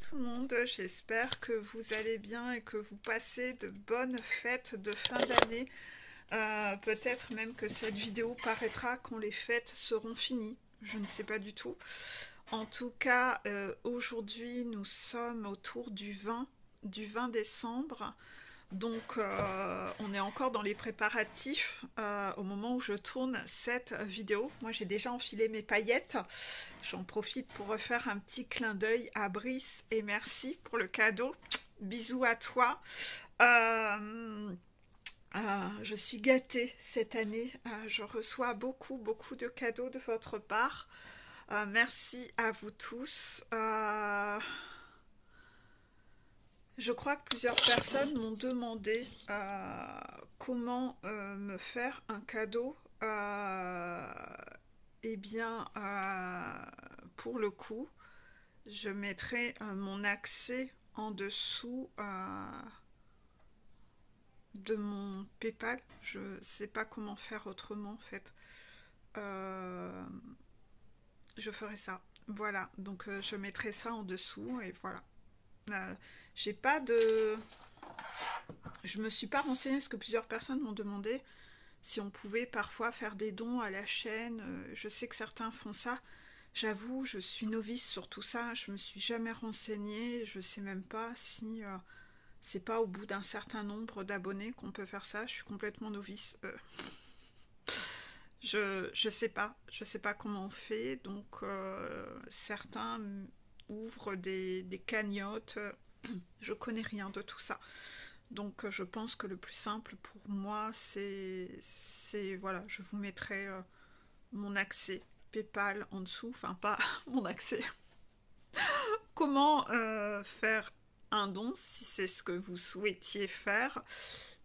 tout le monde, j'espère que vous allez bien et que vous passez de bonnes fêtes de fin d'année. Peut-être même que cette vidéo paraîtra quand les fêtes seront finies, je ne sais pas du tout. En tout cas, aujourd'hui nous sommes autour du 20 décembre. Donc on est encore dans les préparatifs au moment où je tourne cette vidéo. Moi j'ai déjà enfilé mes paillettes. J'en profite pour refaire un petit clin d'œil à Brice et merci pour le cadeau. Bisous à toi. Je suis gâtée cette année. Je reçois beaucoup de cadeaux de votre part. Merci à vous tous. Je crois que plusieurs personnes m'ont demandé comment me faire un cadeau. Eh bien, pour le coup, je mettrai mon accès en dessous de mon PayPal. Je ne sais pas comment faire autrement en fait. Euh, je ferai ça. Voilà, donc je mettrai ça en dessous et voilà. J'ai pas de... Je me suis pas renseignée parce que plusieurs personnes m'ont demandé si on pouvait parfois faire des dons à la chaîne. Je sais que certains font ça. J'avoue, je suis novice sur tout ça. Je me suis jamais renseignée. Je sais même pas si c'est pas au bout d'un certain nombre d'abonnés qu'on peut faire ça. Je suis complètement novice. Je sais pas. Je sais pas comment on fait. Donc certains ouvrent des cagnottes. Je connais rien de tout ça. Donc je pense que le plus simple pour moi, c'est voilà, je vous mettrai mon accès PayPal en dessous, enfin pas mon accès. Comment faire un don si c'est ce que vous souhaitiez faire,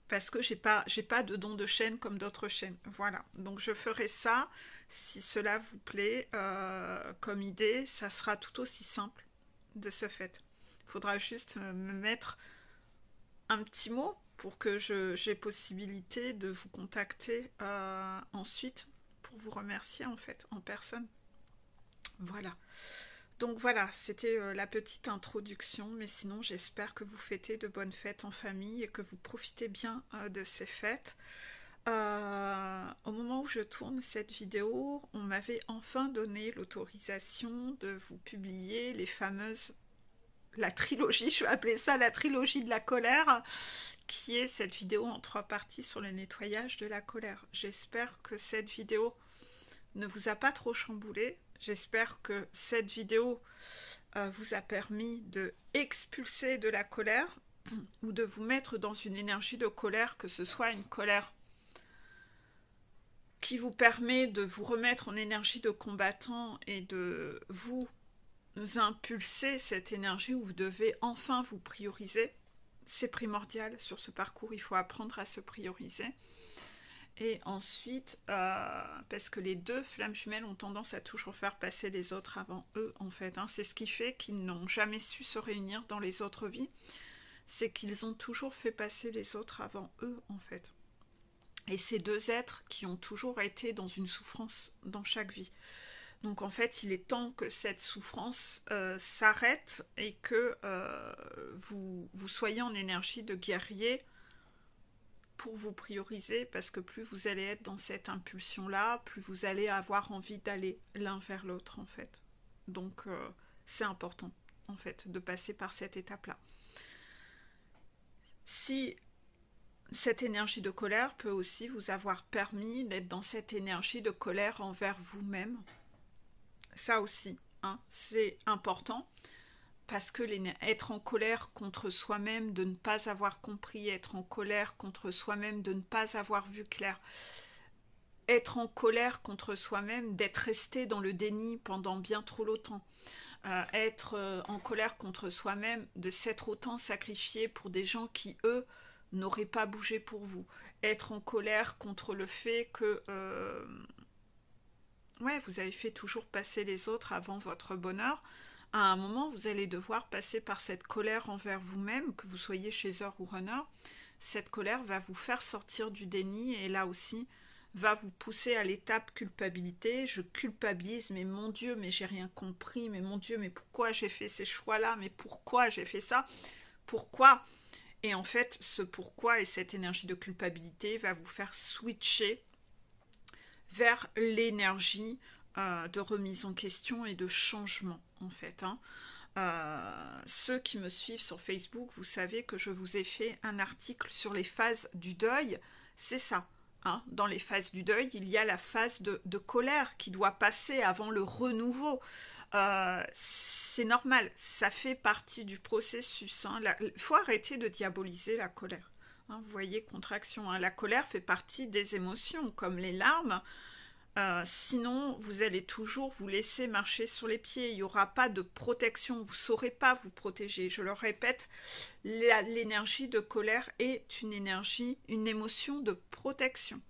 parce que j'ai pas de don de chaîne comme d'autres chaînes. Voilà, donc je ferai ça si cela vous plaît comme idée. Ça sera tout aussi simple de ce fait. Il faudra juste me mettre un petit mot pour que j'ai possibilité de vous contacter ensuite pour vous remercier en fait en personne. Voilà. Donc voilà, c'était la petite introduction, mais sinon j'espère que vous fêtez de bonnes fêtes en famille et que vous profitez bien de ces fêtes. Au moment où je tourne cette vidéo, on m'avait enfin donné l'autorisation de vous publier les fameuses... La trilogie, je vais appeler ça la trilogie de la colère, qui est cette vidéo en 3 parties sur le nettoyage de la colère. J'espère que cette vidéo ne vous a pas trop chamboulé. J'espère que cette vidéo vous a permis de expulser de la colère ou de vous mettre dans une énergie de colère, que ce soit une colère qui vous permet de vous remettre en énergie de combattant et de vous impulser cette énergie où vous devez enfin vous prioriser. C'est primordial sur ce parcours, il faut apprendre à se prioriser. Et ensuite, parce que les deux flammes jumelles ont tendance à toujours faire passer les autres avant eux, en fait. C'est ce qui fait qu'ils n'ont jamais su se réunir dans les autres vies. C'est qu'ils ont toujours fait passer les autres avant eux, en fait. Et ces deux êtres qui ont toujours été dans une souffrance dans chaque vie. Donc en fait, il est temps que cette souffrance s'arrête et que vous soyez en énergie de guerrier pour vous prioriser, parce que plus vous allez être dans cette impulsion-là, plus vous allez avoir envie d'aller l'un vers l'autre, en fait. Donc, c'est important, en fait, de passer par cette étape-là. Si cette énergie de colère peut aussi vous avoir permis d'être dans cette énergie de colère envers vous-même, ça aussi, c'est important. Parce que être en colère contre soi-même, de ne pas avoir compris, être en colère contre soi-même, de ne pas avoir vu clair, être en colère contre soi-même, d'être resté dans le déni pendant bien trop longtemps, être en colère contre soi-même, de s'être autant sacrifié pour des gens qui, eux, n'auraient pas bougé pour vous, être en colère contre le fait que ouais, vous avez fait toujours passer les autres avant votre bonheur. À un moment, vous allez devoir passer par cette colère envers vous-même, que vous soyez chaser ou runner. Cette colère va vous faire sortir du déni et là aussi, va vous pousser à l'étape culpabilité. Je culpabilise, mais mon Dieu, mais j'ai rien compris, mais mon Dieu, mais pourquoi j'ai fait ces choix-là, mais pourquoi j'ai fait ça, pourquoi? Et en fait, ce pourquoi et cette énergie de culpabilité va vous faire switcher vers l'énergie de remise en question et de changement, en fait. Hein. Ceux qui me suivent sur Facebook, vous savez que je vous ai fait un article sur les phases du deuil. C'est ça. Hein. Dans les phases du deuil, il y a la phase de colère qui doit passer avant le renouveau. C'est normal, ça fait partie du processus. Hein. Il faut arrêter de diaboliser la colère. Hein, vous voyez, contraction. Hein. La colère fait partie des émotions, comme les larmes. Sinon, vous allez toujours vous laisser marcher sur les pieds. Il n'y aura pas de protection. Vous ne saurez pas vous protéger. Je le répète, l'énergie de colère est une énergie, une émotion de protection.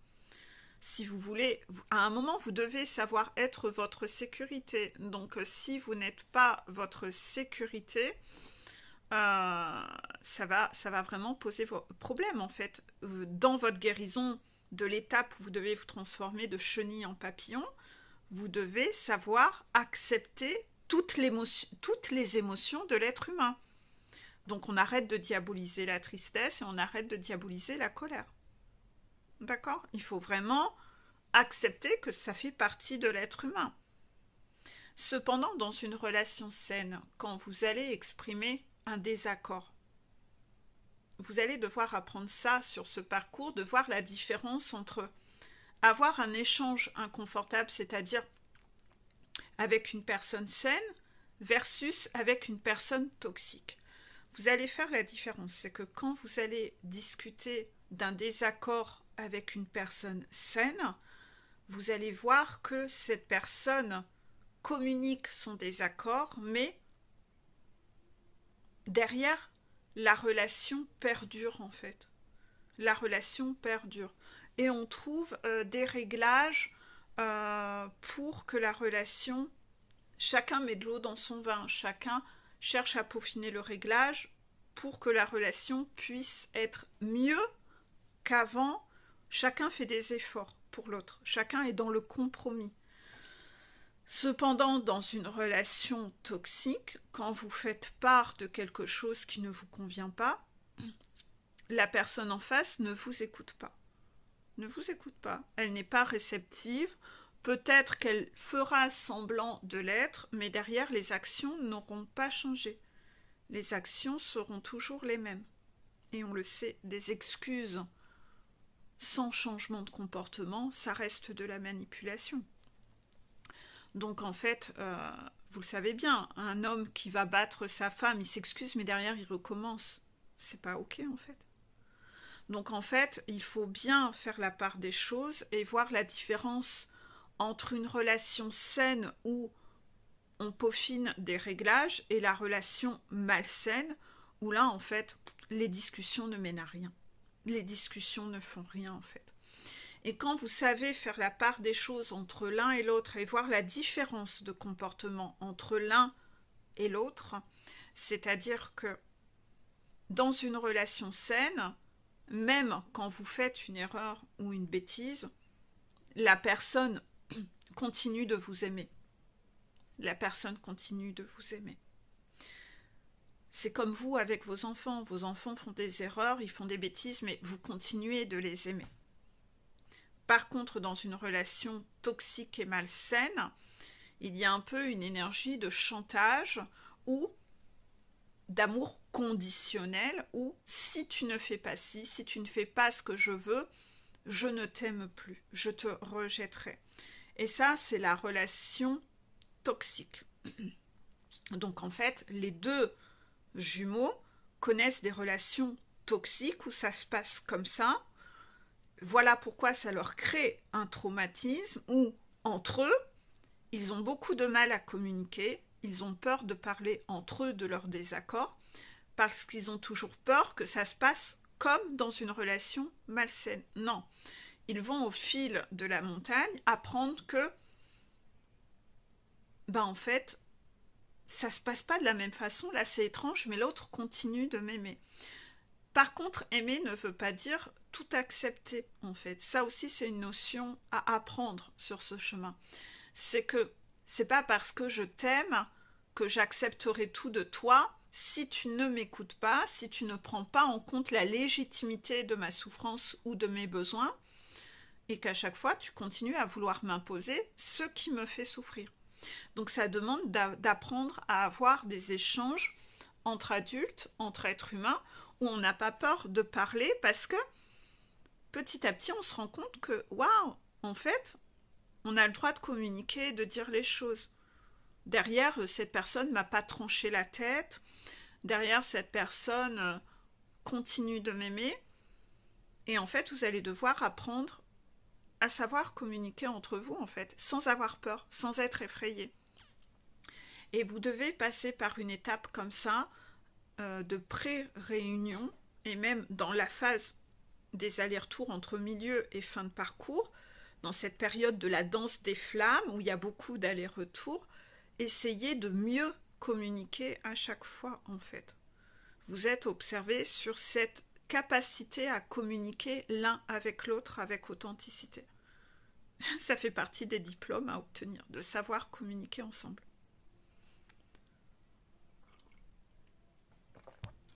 Si vous voulez, à un moment, vous devez savoir être votre sécurité. Donc, si vous n'êtes pas votre sécurité, ça va vraiment poser problème, en fait. Dans votre guérison, de l'étape où vous devez vous transformer de chenille en papillon, vous devez savoir accepter toutes les émotions de l'être humain. Donc on arrête de diaboliser la tristesse et on arrête de diaboliser la colère. D'accord? Il faut vraiment accepter que ça fait partie de l'être humain. Cependant, dans une relation saine, quand vous allez exprimer un désaccord, vous allez devoir apprendre ça sur ce parcours, de voir la différence entre avoir un échange inconfortable, c'est-à-dire avec une personne saine, versus avec une personne toxique. Vous allez faire la différence. C'est que quand vous allez discuter d'un désaccord avec une personne saine, vous allez voir que cette personne communique son désaccord, mais derrière, la relation perdure en fait. La relation perdure. Et on trouve des réglages pour que la relation... Chacun met de l'eau dans son vin. Chacun cherche à peaufiner le réglage pour que la relation puisse être mieux qu'avant. Chacun fait des efforts pour l'autre. Chacun est dans le compromis. Cependant, dans une relation toxique, quand vous faites part de quelque chose qui ne vous convient pas, la personne en face ne vous écoute pas. Ne vous écoute pas. Elle n'est pas réceptive. Peut-être qu'elle fera semblant de l'être, mais derrière, les actions n'auront pas changé. Les actions seront toujours les mêmes. Et on le sait, des excuses sans changement de comportement, ça reste de la manipulation. Donc en fait, vous le savez bien, un homme qui va battre sa femme, il s'excuse, mais derrière il recommence. C'est pas ok en fait. Donc en fait, il faut bien faire la part des choses et voir la différence entre une relation saine où on peaufine des réglages et la relation malsaine où là en fait, les discussions ne mènent à rien. Les discussions ne font rien en fait. Et quand vous savez faire la part des choses entre l'un et l'autre et voir la différence de comportement entre l'un et l'autre, c'est-à-dire que dans une relation saine, même quand vous faites une erreur ou une bêtise, la personne continue de vous aimer. La personne continue de vous aimer. C'est comme vous avec vos enfants. Vos enfants font des erreurs, ils font des bêtises, mais vous continuez de les aimer. Par contre, dans une relation toxique et malsaine, il y a un peu une énergie de chantage ou d'amour conditionnel où si tu ne fais pas ci, si tu ne fais pas ce que je veux, je ne t'aime plus, je te rejetterai. Et ça, c'est la relation toxique. Donc en fait, les deux jumeaux connaissent des relations toxiques où ça se passe comme ça. Voilà pourquoi ça leur crée un traumatisme où, entre eux, ils ont beaucoup de mal à communiquer, ils ont peur de parler entre eux de leurs désaccords, parce qu'ils ont toujours peur que ça se passe comme dans une relation malsaine. Non, ils vont au fil de la montagne apprendre que, en fait, ça se passe pas de la même façon, là c'est étrange, mais l'autre continue de m'aimer. Par contre, aimer ne veut pas dire tout accepter, en fait. Ça aussi, c'est une notion à apprendre sur ce chemin. C'est que c'est pas parce que je t'aime que j'accepterai tout de toi si tu ne m'écoutes pas, si tu ne prends pas en compte la légitimité de ma souffrance ou de mes besoins, et qu'à chaque fois, tu continues à vouloir m'imposer ce qui me fait souffrir. Donc ça demande d'apprendre à avoir des échanges entre adultes, entre êtres humains, où on n'a pas peur de parler parce que petit à petit, on se rend compte que, waouh, en fait, on a le droit de communiquer, de dire les choses. Derrière, cette personne m'a pas tranché la tête. Derrière, cette personne continue de m'aimer. Et en fait, vous allez devoir apprendre à savoir communiquer entre vous, en fait, sans avoir peur, sans être effrayé. Et vous devez passer par une étape comme ça, de pré-réunion, et même dans la phase des allers-retours entre milieu et fin de parcours, dans cette période de la danse des flammes, où il y a beaucoup d'allers-retours, essayez de mieux communiquer à chaque fois, en fait. Vous êtes observé sur cette capacité à communiquer l'un avec l'autre avec authenticité. Ça fait partie des diplômes à obtenir, de savoir communiquer ensemble.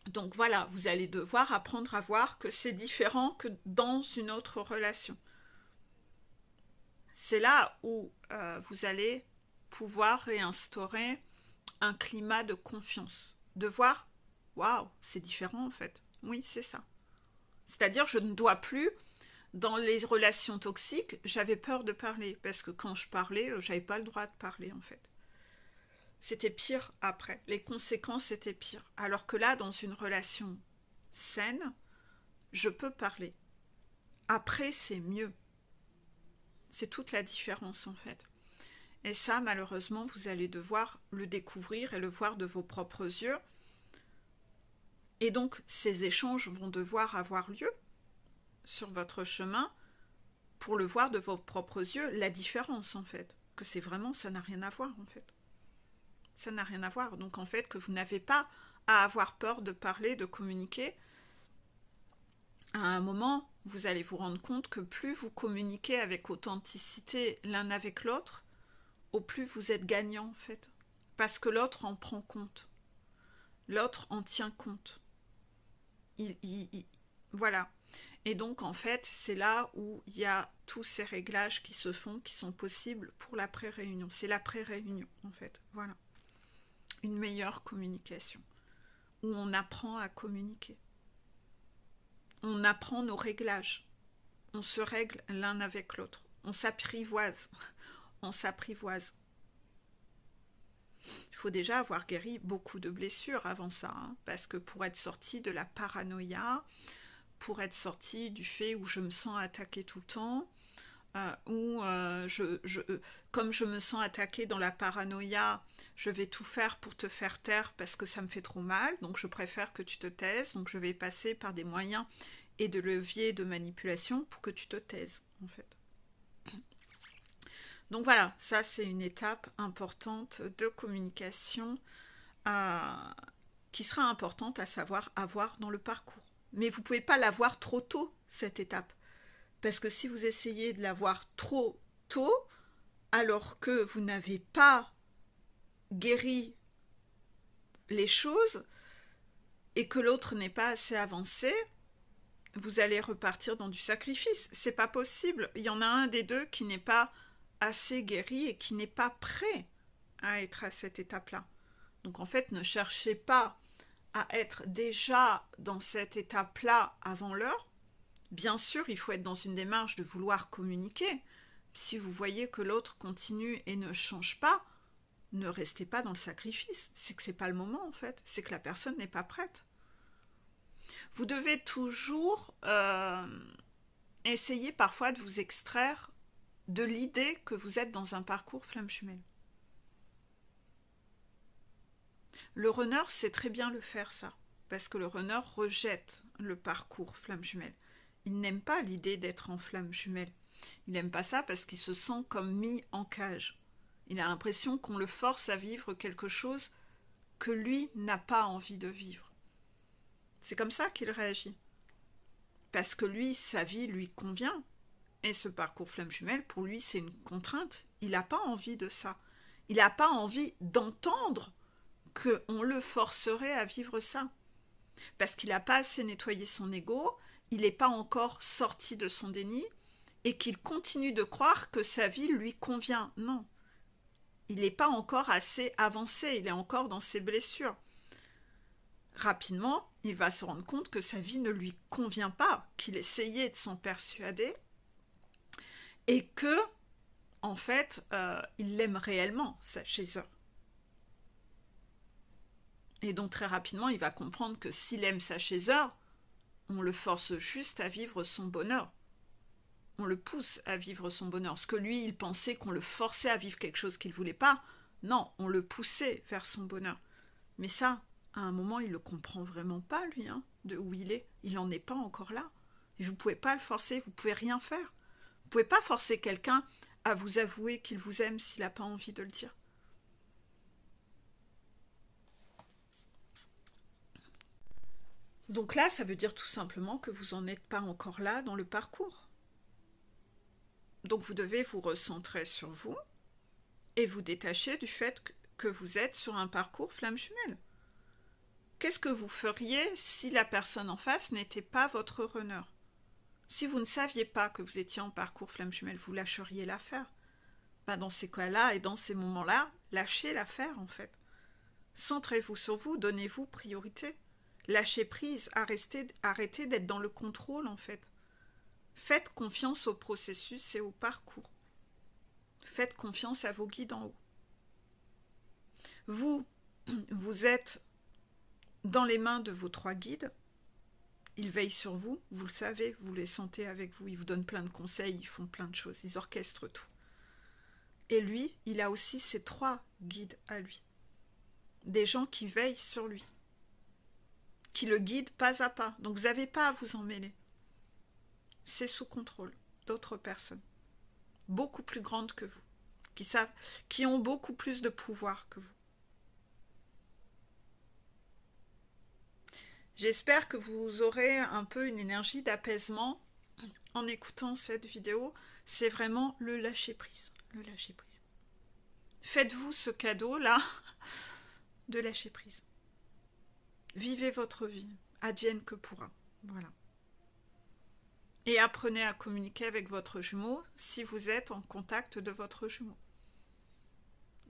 Donc voilà, vous allez devoir apprendre à voir que c'est différent que dans une autre relation. C'est là où vous allez pouvoir réinstaurer un climat de confiance. De voir, waouh, c'est différent en fait. Oui, c'est ça. C'est-à-dire, je ne dois plus, dans les relations toxiques, j'avais peur de parler. Parce que quand je parlais, j'avais pas le droit de parler en fait. C'était pire après. Les conséquences étaient pires. Alors que là, dans une relation saine, je peux parler. Après, c'est mieux. C'est toute la différence en fait. Et ça, malheureusement, vous allez devoir le découvrir et le voir de vos propres yeux. Et donc, ces échanges vont devoir avoir lieu sur votre chemin pour le voir de vos propres yeux, la différence en fait. Que c'est vraiment, ça n'a rien à voir en fait. Ça n'a rien à voir. Donc en fait, que vous n'avez pas à avoir peur de parler, de communiquer. À un moment, vous allez vous rendre compte que plus vous communiquez avec authenticité l'un avec l'autre, au plus vous êtes gagnant en fait. Parce que l'autre en prend compte. L'autre en tient compte. Voilà. Et donc en fait, c'est là où il y a tous ces réglages qui se font, qui sont possibles pour la pré-réunion. C'est la pré-réunion en fait. Voilà. Une meilleure communication, où on apprend à communiquer. On apprend nos réglages. On se règle l'un avec l'autre. On s'apprivoise. On s'apprivoise. Il faut déjà avoir guéri beaucoup de blessures avant ça, hein, parce que pour être sorti de la paranoïa, pour être sorti du fait où je me sens attaquée tout le temps, comme je me sens attaquée dans la paranoïa, je vais tout faire pour te faire taire parce que ça me fait trop mal, donc je préfère que tu te taises, donc je vais passer par des moyens et de leviers de manipulation pour que tu te taises, en fait. Donc voilà, ça c'est une étape importante de communication qui sera importante à savoir avoir dans le parcours. Mais vous ne pouvez pas l'avoir trop tôt, cette étape. Parce que si vous essayez de l'avoir trop tôt, alors que vous n'avez pas guéri les choses et que l'autre n'est pas assez avancé, vous allez repartir dans du sacrifice. C'est pas possible. Il y en a un des deux qui n'est pas assez guéri et qui n'est pas prêt à être à cette étape-là. Donc en fait, ne cherchez pas à être déjà dans cette étape-là avant l'heure. Bien sûr, il faut être dans une démarche de vouloir communiquer. Si vous voyez que l'autre continue et ne change pas, ne restez pas dans le sacrifice. C'est que c'est pas le moment en fait. C'est que la personne n'est pas prête. Vous devez toujours essayer parfois de vous extraire de l'idée que vous êtes dans un parcours flamme jumelle. Le runner sait très bien le faire ça, parce que le runner rejette le parcours flamme jumelle. Il n'aime pas l'idée d'être en flamme jumelle. Il n'aime pas ça parce qu'il se sent comme mis en cage. Il a l'impression qu'on le force à vivre quelque chose que lui n'a pas envie de vivre. C'est comme ça qu'il réagit. Parce que lui, sa vie lui convient. Et ce parcours flamme jumelle, pour lui, c'est une contrainte. Il n'a pas envie de ça. Il n'a pas envie d'entendre qu'on le forcerait à vivre ça. Parce qu'il n'a pas assez nettoyé son ego, il n'est pas encore sorti de son déni, et qu'il continue de croire que sa vie lui convient. Non. Il n'est pas encore assez avancé, il est encore dans ses blessures. Rapidement, il va se rendre compte que sa vie ne lui convient pas, qu'il essayait de s'en persuader, et que, en fait, il l'aime réellement, sa chaser. Et donc très rapidement, il va comprendre que s'il aime sa chaser, on le force juste à vivre son bonheur. On le pousse à vivre son bonheur. Ce que lui, il pensait qu'on le forçait à vivre quelque chose qu'il ne voulait pas, non, on le poussait vers son bonheur. Mais ça, à un moment, il ne le comprend vraiment pas, lui, hein, de où il est. Il n'en est pas encore là. Et vous ne pouvez pas le forcer, vous ne pouvez rien faire. Vous ne pouvez pas forcer quelqu'un à vous avouer qu'il vous aime s'il n'a pas envie de le dire. Donc là, ça veut dire tout simplement que vous n'en êtes pas encore là dans le parcours. Donc vous devez vous recentrer sur vous et vous détacher du fait que vous êtes sur un parcours flamme jumelle. Qu'est-ce que vous feriez si la personne en face n'était pas votre runner? Si vous ne saviez pas que vous étiez en parcours flamme jumelle, vous lâcheriez l'affaire. Dans ces cas-là et dans ces moments-là, lâchez l'affaire en fait. Centrez-vous sur vous, donnez-vous priorité. Lâchez prise, arrêtez d'être dans le contrôle en fait. Faites confiance au processus et au parcours. Faites confiance à vos guides en haut. Vous êtes dans les mains de vos 3 guides. Ils veillent sur vous, vous le savez, vous les sentez avec vous. Ils vous donnent plein de conseils, ils font plein de choses, ils orchestrent tout. Et lui, il a aussi ses 3 guides à lui. Des gens qui veillent sur lui, qui le guident pas à pas. Donc vous n'avez pas à vous en mêler. C'est sous contrôle d'autres personnes, beaucoup plus grandes que vous, qui ont beaucoup plus de pouvoir que vous. J'espère que vous aurez un peu une énergie d'apaisement en écoutant cette vidéo. C'est vraiment le lâcher-prise, le lâcher-prise. Faites-vous ce cadeau-là de lâcher-prise. Vivez votre vie, advienne que pourra. Voilà. Et apprenez à communiquer avec votre jumeau si vous êtes en contact de votre jumeau.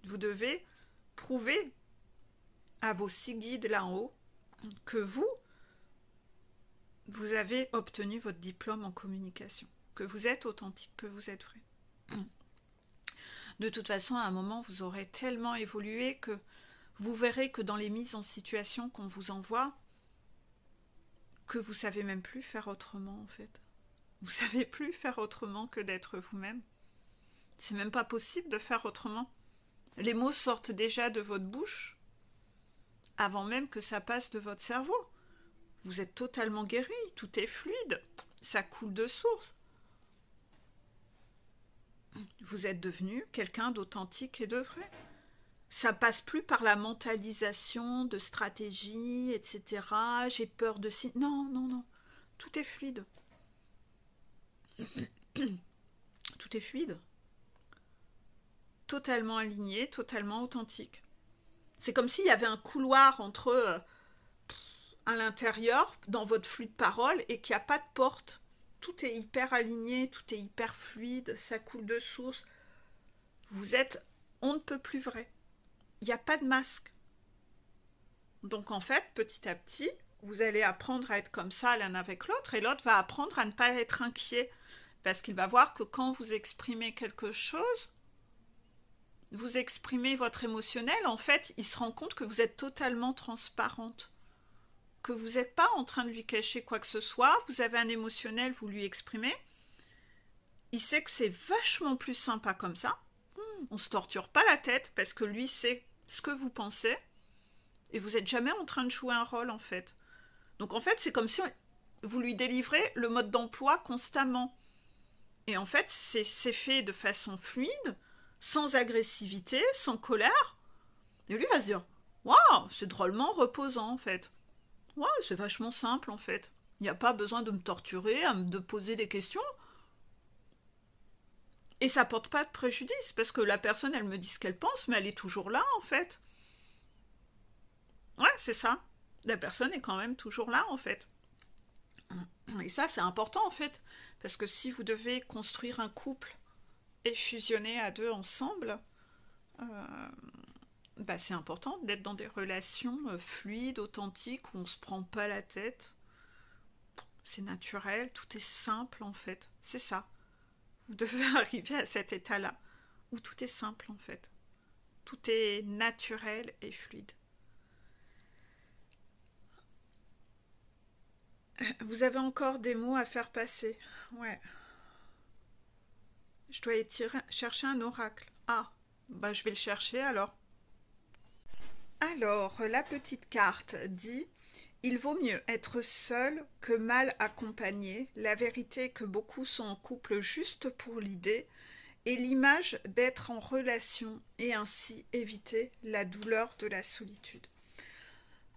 Vous devez prouver à vos 6 guides là en haut que vous avez obtenu votre diplôme en communication, que vous êtes authentique, que vous êtes vrai. De toute façon, à un moment, vous aurez tellement évolué que vous verrez que dans les mises en situation qu'on vous envoie, que vous savez même plus faire autrement en fait. Vous savez plus faire autrement que d'être vous-même. C'est même pas possible de faire autrement. Les mots sortent déjà de votre bouche avant même que ça passe de votre cerveau. Vous êtes totalement guéri, tout est fluide, ça coule de source. Vous êtes devenu quelqu'un d'authentique et de vrai. Ça passe plus par la mentalisation de stratégie, etc. J'ai peur de si... Non, non, non. Tout est fluide. Tout est fluide. Totalement aligné, totalement authentique. C'est comme s'il y avait un couloir entre à l'intérieur, dans votre flux de parole, et qu'il n'y a pas de porte. Tout est hyper aligné, tout est hyper fluide, ça coule de source. Vous êtes on ne peut plus vrai. Il n'y a pas de masque. Donc en fait, petit à petit, vous allez apprendre à être comme ça l'un avec l'autre, et l'autre va apprendre à ne pas être inquiet. Parce qu'il va voir que quand vous exprimez quelque chose, vous exprimez votre émotionnel, en fait, il se rend compte que vous êtes totalement transparente. Que vous n'êtes pas en train de lui cacher quoi que ce soit, vous avez un émotionnel, vous lui exprimez. Il sait que c'est vachement plus sympa comme ça. On ne se torture pas la tête parce que lui sait ce que vous pensez et vous n'êtes jamais en train de jouer un rôle en fait. Donc en fait, c'est comme si vous lui délivrez le mode d'emploi constamment. Et en fait, c'est fait de façon fluide, sans agressivité, sans colère. Et lui va se dire « Waouh, c'est drôlement reposant en fait. Ouais, c'est vachement simple en fait. Il n'y a pas besoin de me torturer, de poser des questions. Et ça porte pas de préjudice, parce que la personne, elle me dit ce qu'elle pense, mais elle est toujours là en fait. Ouais, c'est ça. La personne est quand même toujours là en fait. Et ça, c'est important en fait. Parce que si vous devez construire un couple et fusionner à deux ensemble, euh, bah, c'est important d'être dans des relations fluides, authentiques, où on se prend pas la tête. C'est naturel, tout est simple en fait. C'est ça. Vous devez arriver à cet état-là, où tout est simple en fait. Tout est naturel et fluide. Vous avez encore des mots à faire passer. Ouais. Je dois chercher un oracle. Ah, bah je vais le chercher alors. Alors, la petite carte dit: il vaut mieux être seul que mal accompagné. La vérité est que beaucoup sont en couple juste pour l'idée et l'image d'être en relation et ainsi éviter la douleur de la solitude.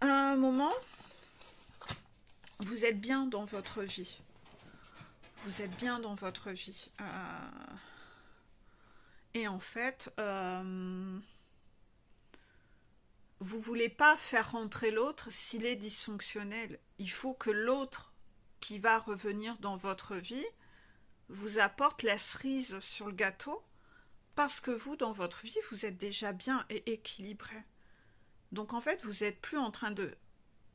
À un moment, vous êtes bien dans votre vie. Vous êtes bien dans votre vie. Et en fait, vous voulez pas faire rentrer l'autre s'il est dysfonctionnel. Il faut que l'autre qui va revenir dans votre vie vous apporte la cerise sur le gâteau, parce que vous, dans votre vie, vous êtes déjà bien et équilibré. Donc en fait, vous n'êtes plus en train de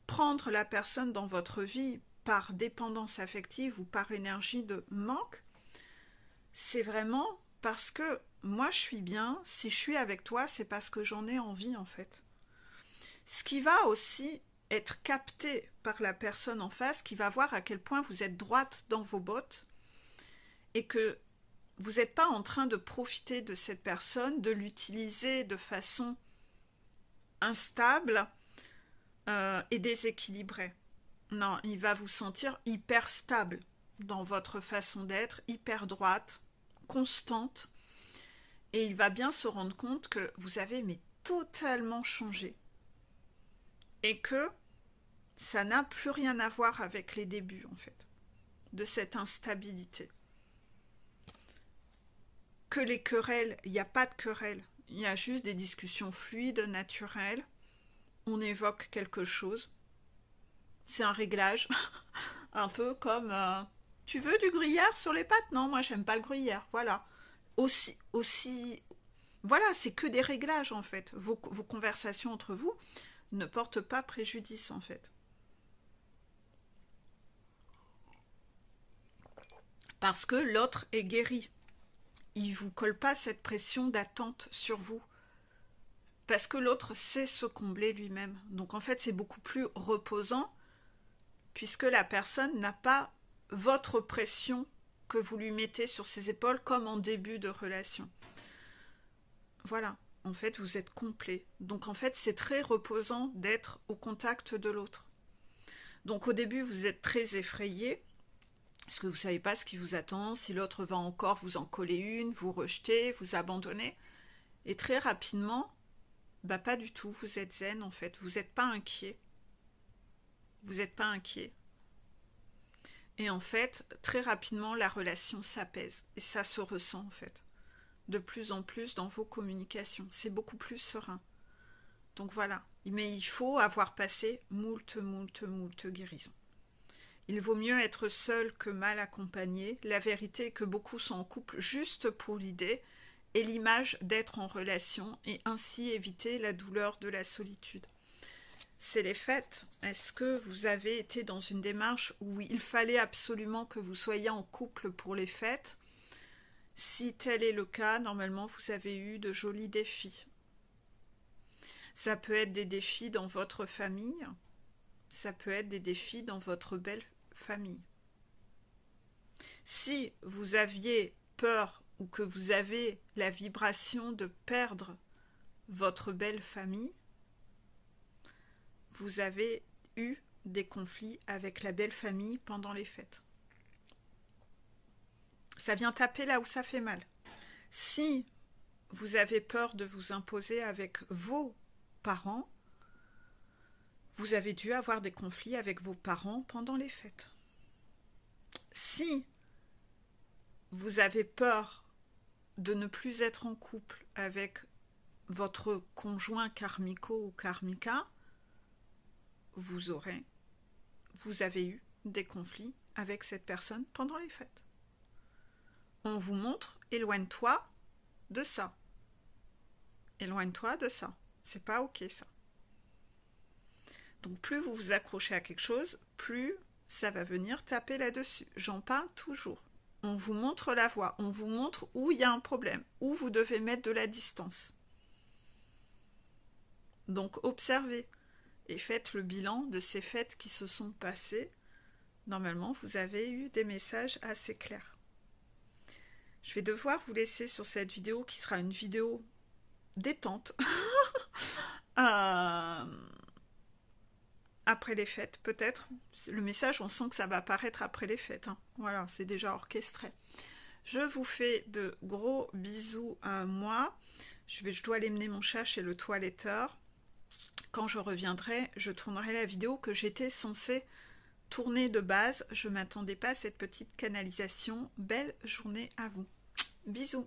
prendre la personne dans votre vie par dépendance affective ou par énergie de manque. C'est vraiment parce que moi je suis bien, si je suis avec toi, c'est parce que j'en ai envie en fait. Ce qui va aussi être capté par la personne en face, qui va voir à quel point vous êtes droite dans vos bottes et que vous n'êtes pas en train de profiter de cette personne, de l'utiliser de façon instable et déséquilibrée. Non, il va vous sentir hyper stable dans votre façon d'être, hyper droite, constante, et il va bien se rendre compte que vous avez mais totalement changé et que ça n'a plus rien à voir avec les débuts en fait de cette instabilité. Que les querelles, il n'y a pas de querelles, il y a juste des discussions fluides, naturelles. On évoque quelque chose, c'est un réglage, un peu comme tu veux du gruyère sur les pâtes? Non, moi j'aime pas le gruyère, voilà. Aussi, voilà, c'est que des réglages en fait. Vos conversations entre vous ne portent pas préjudice en fait. Parce que l'autre est guéri. Il ne vous colle pas cette pression d'attente sur vous. Parce que l'autre sait se combler lui-même. Donc en fait, c'est beaucoup plus reposant, puisque la personne n'a pas votre pression que vous lui mettez sur ses épaules comme en début de relation. Voilà, en fait, vous êtes complet. Donc en fait, c'est très reposant d'être au contact de l'autre. Donc au début, vous êtes très effrayé, parce que vous ne savez pas ce qui vous attend, si l'autre va encore vous en coller une, vous rejeter, vous abandonner. Et très rapidement, bah pas du tout, vous êtes zen en fait, vous n'êtes pas inquiet. Vous n'êtes pas inquiet. Et en fait, très rapidement, la relation s'apaise. Et ça se ressent en fait. De plus en plus dans vos communications. C'est beaucoup plus serein. Donc voilà. Mais il faut avoir passé moult guérisons. Il vaut mieux être seul que mal accompagné. La vérité est que beaucoup sont en couple juste pour l'idée et l'image d'être en relation et ainsi éviter la douleur de la solitude. C'est les fêtes. Est-ce que vous avez été dans une démarche où il fallait absolument que vous soyez en couple pour les fêtes? Si tel est le cas, normalement vous avez eu de jolis défis. Ça peut être des défis dans votre famille, ça peut être des défis dans votre belle famille. Si vous aviez peur ou que vous avez la vibration de perdre votre belle famille, vous avez eu des conflits avec la belle famille pendant les fêtes. Ça vient taper là où ça fait mal. Si vous avez peur de vous imposer avec vos parents, vous avez dû avoir des conflits avec vos parents pendant les fêtes. Si vous avez peur de ne plus être en couple avec votre conjoint karmico ou karmika, vous avez eu des conflits avec cette personne pendant les fêtes. On vous montre, éloigne-toi de ça. Éloigne-toi de ça. C'est pas ok ça. Donc plus vous vous accrochez à quelque chose, plus ça va venir taper là-dessus. J'en parle toujours. On vous montre la voie, on vous montre où il y a un problème, où vous devez mettre de la distance. Donc observez et faites le bilan de ces fêtes qui se sont passées. Normalement, vous avez eu des messages assez clairs. Je vais devoir vous laisser sur cette vidéo qui sera une vidéo détente. Après les fêtes, peut-être. Le message, on sent que ça va apparaître après les fêtes. Hein. Voilà, c'est déjà orchestré. Je vous fais de gros bisous à moi. Je dois aller mener mon chat chez le toiletteur. Quand je reviendrai, je tournerai la vidéo que j'étais censée tourner de base. Je ne m'attendais pas à cette petite canalisation. Belle journée à vous. Bisous.